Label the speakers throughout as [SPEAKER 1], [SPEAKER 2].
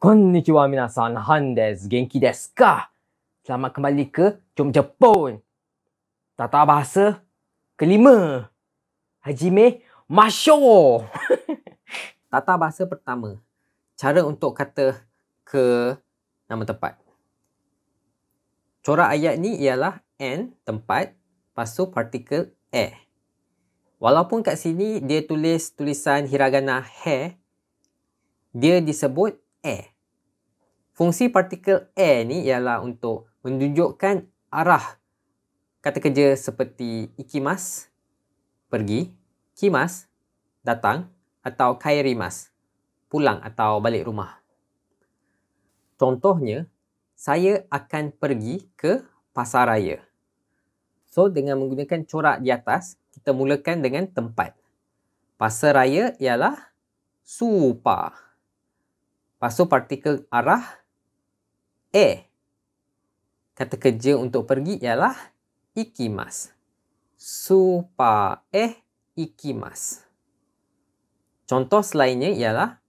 [SPEAKER 1] Konnichiwa minasan, Han desu, genki desu ka? Selamat kembali ke Jom Jepun. Tata bahasa kelima. Hajime Masho. Tata bahasa pertama. Cara untuk kata ke nama tempat. Corak ayat ni ialah N, tempat, lepas tu partikel E. Walaupun kat sini dia tulis tulisan hiragana he, dia disebut E. Fungsi partikel E ni ialah untuk menunjukkan arah kata kerja seperti ikimas, pergi, kimas, datang, atau kaerimas, pulang atau balik rumah. Contohnya, saya akan pergi ke pasar raya. So, dengan menggunakan corak di atas, kita mulakan dengan tempat. Pasar raya ialah supa. Lepas tu partikel arah E. Kata kerja untuk pergi ialah ikimas. Supa ikimas. Contoh selainnya ialah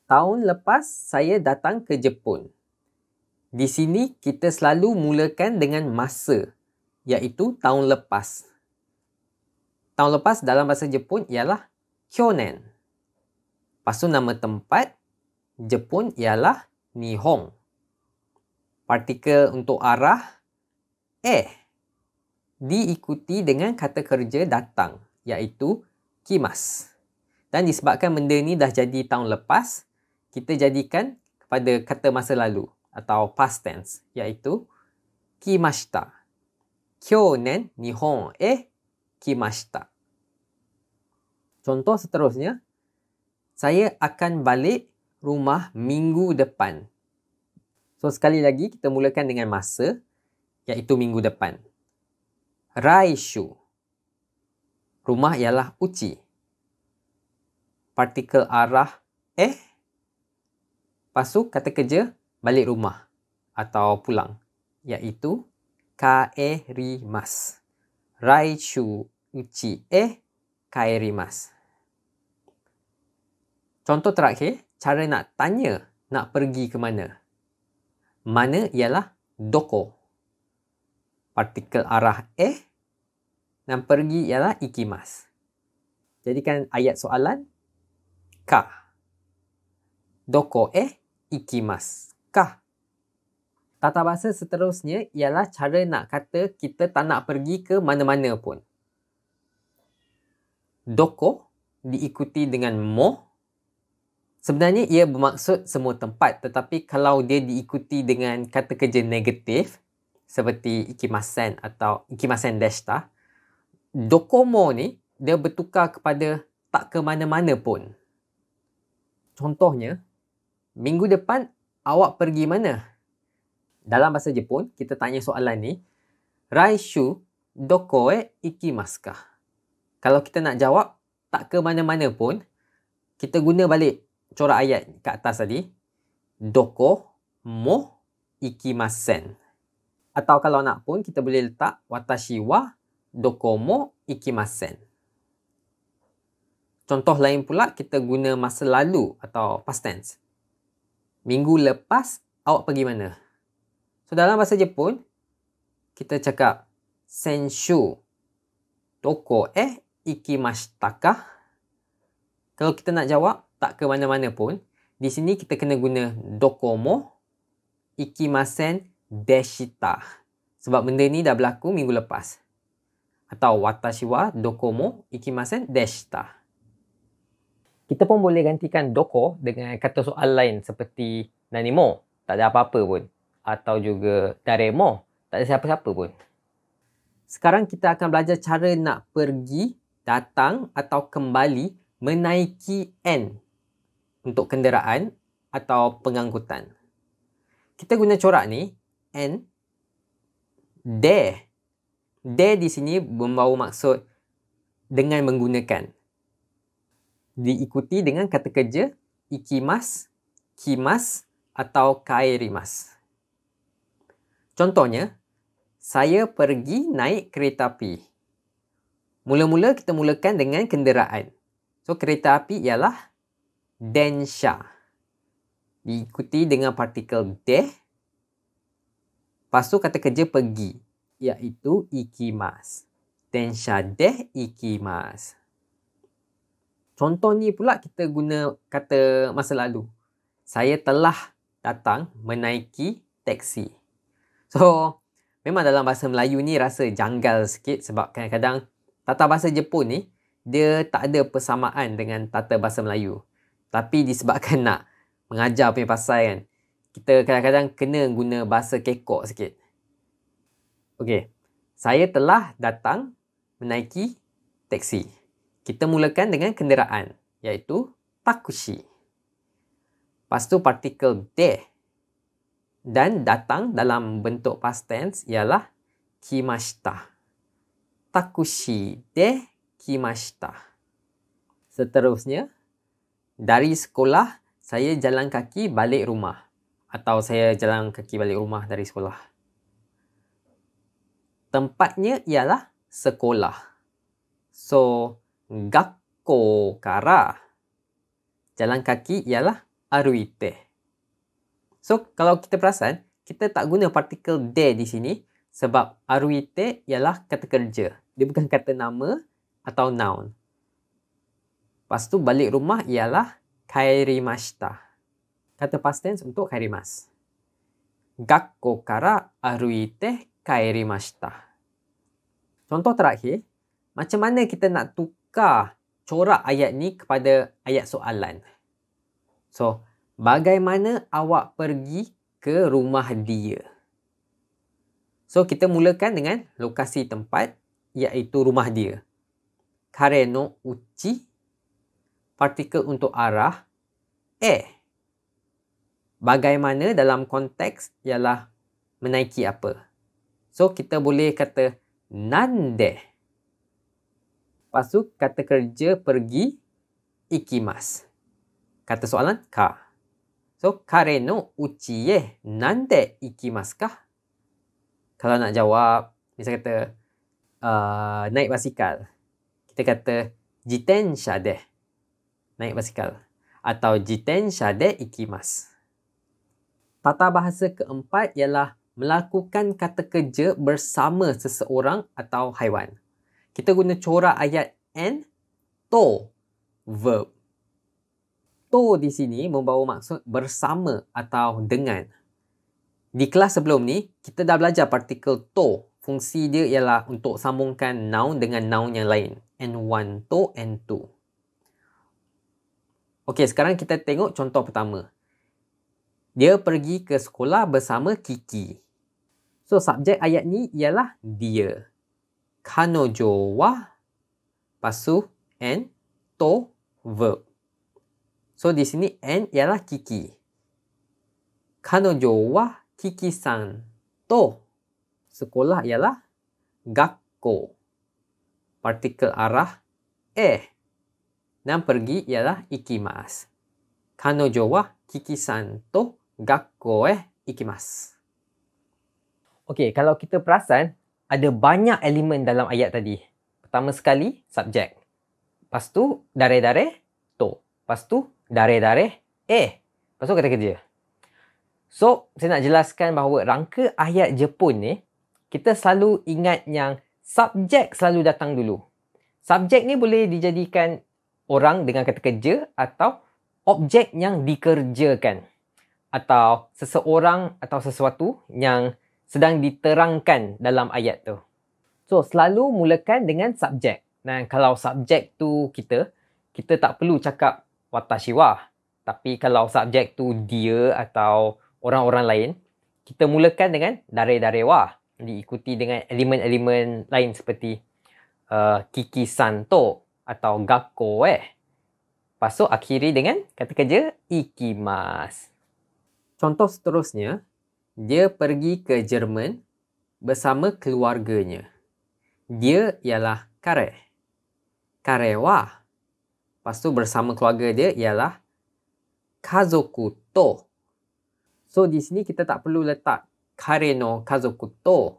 [SPEAKER 1] tahun lepas saya datang ke Jepun. Di sini kita selalu mulakan dengan masa, iaitu tahun lepas. Tahun lepas dalam bahasa Jepun ialah kyonen. Lepas tu nama tempat Jepun ialah Nihon. Partikel untuk arah E diikuti dengan kata kerja datang, iaitu kimas. Dan disebabkan benda ni dah jadi tahun lepas, kita jadikan kepada kata masa lalu atau past tense, iaitu kimashita. Kyonen Nihon kimashita. Contoh seterusnya, saya akan balik rumah minggu depan. So, sekali lagi kita mulakan dengan masa, iaitu minggu depan. Raishu. Rumah ialah uchi. Partikel arah lepas tu kata kerja balik rumah atau pulang, iaitu kaerimasu. Raishu uchi kaerimasu. Contoh terakhir, cara nak tanya nak pergi ke mana. Mana ialah doko. Partikel arah dan pergi ialah ikimas. Jadikan ayat soalan ka. Doko ikimasu ka? Tata bahasa seterusnya ialah cara nak kata kita tak nak pergi ke mana-mana pun. Doko diikuti dengan mo. Sebenarnya ia bermaksud semua tempat, tetapi kalau dia diikuti dengan kata kerja negatif seperti ikimasen atau ikimasen deshita, dokomo ni dia bertukar kepada tak ke mana-mana pun. Contohnya, minggu depan awak pergi mana? Dalam bahasa Jepun, kita tanya soalan ni, Raishu doko ikimasu ka? Kalau kita nak jawab tak ke mana-mana pun, kita guna balik corak ayat kat atas tadi. Doko mo ikimasen. Atau kalau nak pun, kita boleh letak watashi wa doko mo ikimasen. Contoh lain pula, kita guna masa lalu atau past tense. Minggu lepas, awak pergi mana? So, dalam bahasa Jepun, kita cakap senshu doko ikimashita ka? Kalau kita nak jawab tak ke mana-mana pun, di sini kita kena guna dokomo ikimasen deshita. Sebab benda ni dah berlaku minggu lepas. Atau watashi wa dokomo ikimasen deshita. Kita pun boleh gantikan doko dengan kata soal lain seperti nanimo, tak ada apa-apa pun. Atau juga daremo, tak ada siapa-siapa pun. Sekarang kita akan belajar cara nak pergi, datang atau kembali menaiki N untuk kenderaan atau pengangkutan. Kita guna corak ni, N, de. De di sini membawa maksud dengan menggunakan. Diikuti dengan kata kerja ikimas, kimas atau kaerimas. Contohnya, saya pergi naik kereta api. Mula-mula kita mulakan dengan kenderaan. So, kereta api ialah densha. diikuti dengan partikel de. Lepas tu kata kerja pergi, iaitu ikimasu. Densha de ikimasu. Contoh ni pula kita guna kata masa lalu. Saya telah datang menaiki teksi. So, memang dalam bahasa Melayu ni rasa janggal sikit sebab kadang-kadang tata bahasa Jepun ni dia tak ada persamaan dengan tata bahasa Melayu. Tapi disebabkan nak mengajar punya pasal kan, kita kadang-kadang kena guna bahasa kekok sikit. Okey, saya telah datang menaiki teksi. Kita mulakan dengan kenderaan, iaitu takushi. Lepas tu partikel de dan datang dalam bentuk past tense ialah kimashita. Takushi de kimashita. Seterusnya, dari sekolah saya jalan kaki balik rumah. Atau saya jalan kaki balik rumah dari sekolah. Tempatnya ialah sekolah. So, gakko kara jalan kaki ialah aruite. So, kalau kita perasan, kita tak guna partikel de di sini sebab aruite ialah kata kerja. Dia bukan kata nama atau noun. Lepas tu balik rumah ialah kairimashita. Kata past tense untuk kairimasu. Gakko kara aruite kairimashita. Contoh terakhir, macam mana kita nak tukar corak ayat ni kepada ayat soalan? So, bagaimana awak pergi ke rumah dia? So, kita mulakan dengan lokasi tempat, iaitu rumah dia. Kare no uchi, partikel untuk arah, bagaimana dalam konteks ialah menaiki apa. So, kita boleh kata nande. Lepas tu, kata kerja pergi, ikimasu. Kata soalan, ka. So, kare no uchi e nande ikimasu ka? Kalau nak jawab, misal kata naik basikal. Kita kata jitensha de. Naik basikal. Atau jitensha de ikimasu. Tata bahasa keempat ialah melakukan kata kerja bersama seseorang atau haiwan. Kita guna corak ayat N, to, verb. To di sini membawa maksud bersama atau dengan. Di kelas sebelum ni, kita dah belajar partikel to. Fungsi dia ialah untuk sambungkan noun dengan noun yang lain. N1 to, N2. Okey, sekarang kita tengok contoh pertama. Dia pergi ke sekolah bersama Kiki. So, subjek ayat ni ialah dia. Kanojo wa, pasu N, to, verb. So, di sini N ialah Kiki. Kanojo wa Kiki-san to. Sekolah ialah gakko. Partikel arah dan pergi ialah ikimasu. Kanojo wa Kiki-san to gakko ikimasu. Okey, kalau kita perasan, ada banyak elemen dalam ayat tadi. Pertama sekali, subjek. Lepas tu, dare-dare, to. Lepas tu, dare-dare, lepas tu kata kerja. So, saya nak jelaskan bahawa rangka ayat Jepun ni, kita selalu ingat yang subjek selalu datang dulu. Subjek ni boleh dijadikan orang dengan kata kerja atau objek yang dikerjakan. Atau seseorang atau sesuatu yang sedang diterangkan dalam ayat tu. So, selalu mulakan dengan subjek. Dan kalau subjek tu kita tak perlu cakap watashi wa. Tapi kalau subjek tu dia atau orang-orang lain, kita mulakan dengan dare-dare wa. Diikuti dengan elemen-elemen lain seperti Kiki-san to atau gakko Lepas tu akhiri dengan kata kerja ikimasu. Contoh seterusnya, dia pergi ke Jerman bersama keluarganya. Dia ialah kare. Kare wa. Lepas tu bersama keluarga dia ialah kazoku to. So di sini kita tak perlu letak kare no kazoku to.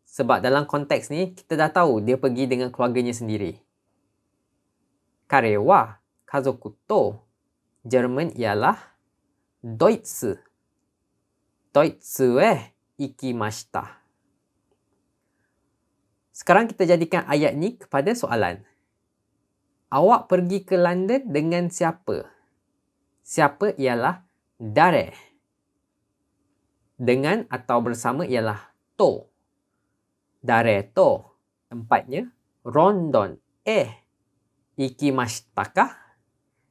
[SPEAKER 1] Sebab dalam konteks ni kita dah tahu dia pergi dengan keluarganya sendiri. Kare wa kazoku to. Jerman ialah ドイツ。ドイツへ行きました。Sekarang kita jadikan ayat ni kepada soalan. Awak pergi ke London dengan siapa? Siapa ialah dare. Dengan atau bersama ialah to. Dare to. Tempatnya London ikimashita ka?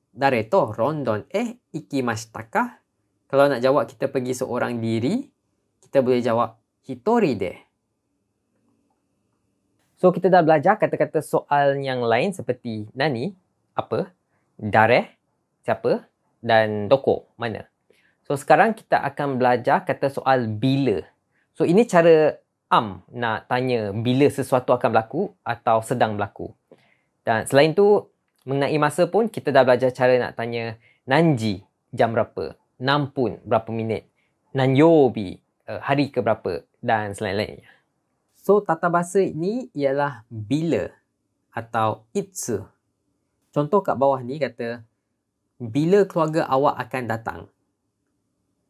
[SPEAKER 1] Dare to London ikimashita ka? Kalau nak jawab kita pergi seorang diri, kita boleh jawab hitori de. So, kita dah belajar kata-kata soal yang lain seperti nani, apa, dare, siapa, dan doko, mana. So, sekarang kita akan belajar kata soal bila. So, ini cara nak tanya bila sesuatu akan berlaku atau sedang berlaku. Dan selain tu, mengenai masa pun, kita dah belajar cara nak tanya nanji, jam berapa, nampun, berapa minit, nanyobi, hari ke berapa, dan selain-lainnya. So, tata bahasa ini ialah bila atau itsu. Contoh kat bawah ni kata, bila keluarga awak akan datang.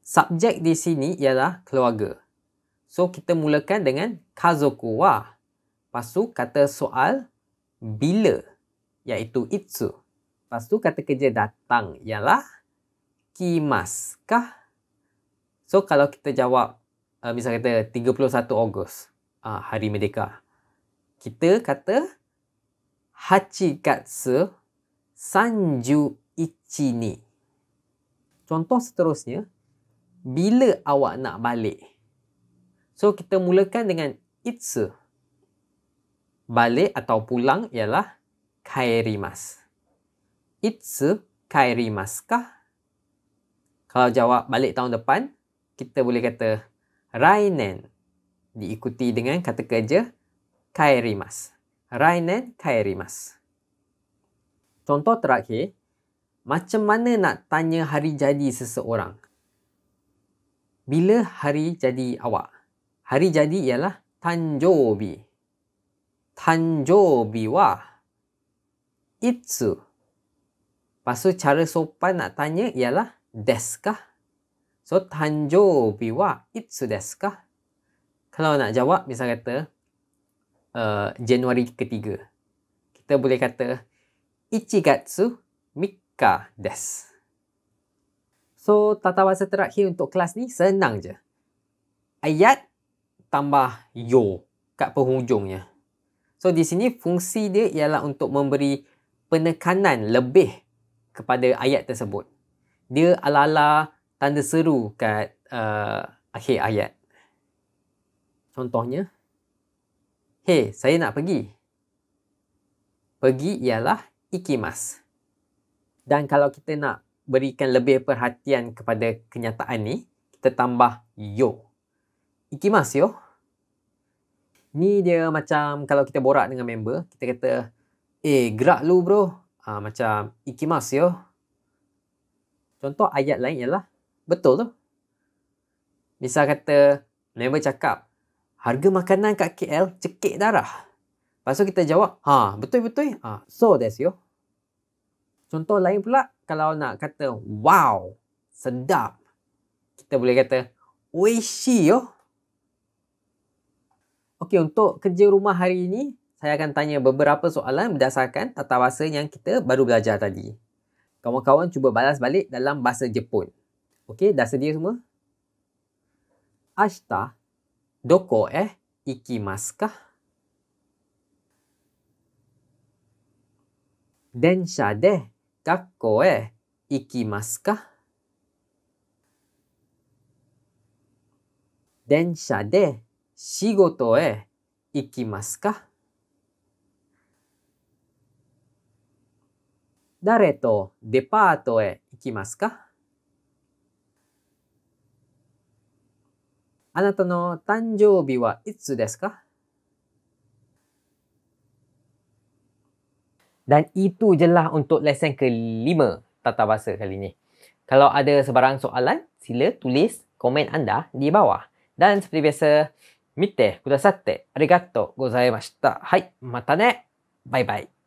[SPEAKER 1] Subjek di sini ialah keluarga. So, kita mulakan dengan kazoku wa. Lepas tu, kata soal bila, iaitu itsu. Lepas tu, kata kerja datang ialah kimas kah? So, kalau kita jawab, misal kata 31 Ogos. Hari Merdeka. Kita kata Hachigatsu 31 ni. Contoh seterusnya, bila awak nak balik? So, kita mulakan dengan itsu. Balik atau pulang ialah kaerimasu. Itsu kaerimasu ka? Kalau jawab balik tahun depan, kita boleh kata rainen. Diikuti dengan kata kerja kaerimasu. Rainen kaerimasu. Contoh terakhir, macam mana nak tanya hari jadi seseorang? Bila hari jadi awak? Hari jadi ialah tanjoubi. Tanjoubi wa itsu. Lepas tu cara sopan nak tanya ialah desu ka? So, tanjoubi wa itsu desu ka? Kalau nak jawab, misal kata Januari ketiga. Kita boleh kata Ichigatsu Mika desu. So, tata bahasa terakhir untuk kelas ni senang je. Ayat tambah yo kat penghujungnya. So, di sini fungsi dia ialah untuk memberi penekanan lebih kepada ayat tersebut. Dia ala-ala tanda seru kat akhir ayat. Contohnya, hey, saya nak pergi. Pergi ialah ikimasu. Dan kalau kita nak berikan lebih perhatian kepada kenyataan ni, kita tambah yo. Ikimasu yo. Ni dia macam kalau kita borak dengan member, kita kata, gerak lu bro. Macam ikimasu yo. Contoh ayat lain ialah, betul tu. Misal kata, member cakap, harga makanan kat KL cekik darah. Lepas tu kita jawab, betul-betul. So that's yo. Contoh lain pula, kalau nak kata, wow, sedap. Kita boleh kata, oishi yo. Okey, untuk kerja rumah hari ini, saya akan tanya beberapa soalan berdasarkan tata bahasa yang kita baru belajar tadi. Kawan-kawan cuba balas balik dalam bahasa Jepun. Okey, dah sedia semua? Ashita, doko ikimasu ka? Densha de gakkou ikimasu ka? Densha de shigoto ikimasu ka? Dare to depato ikimasu ka? Anata no tanjoubi wa itsu desu ka? Dan itu je lah untuk lesen ke-5 tata bahasa kali ni. Kalau ada sebarang soalan, sila tulis komen anda di bawah. Dan seperti biasa, mite kudasatte arigatou gozaimashita. Hai, mata ne. Bye bye.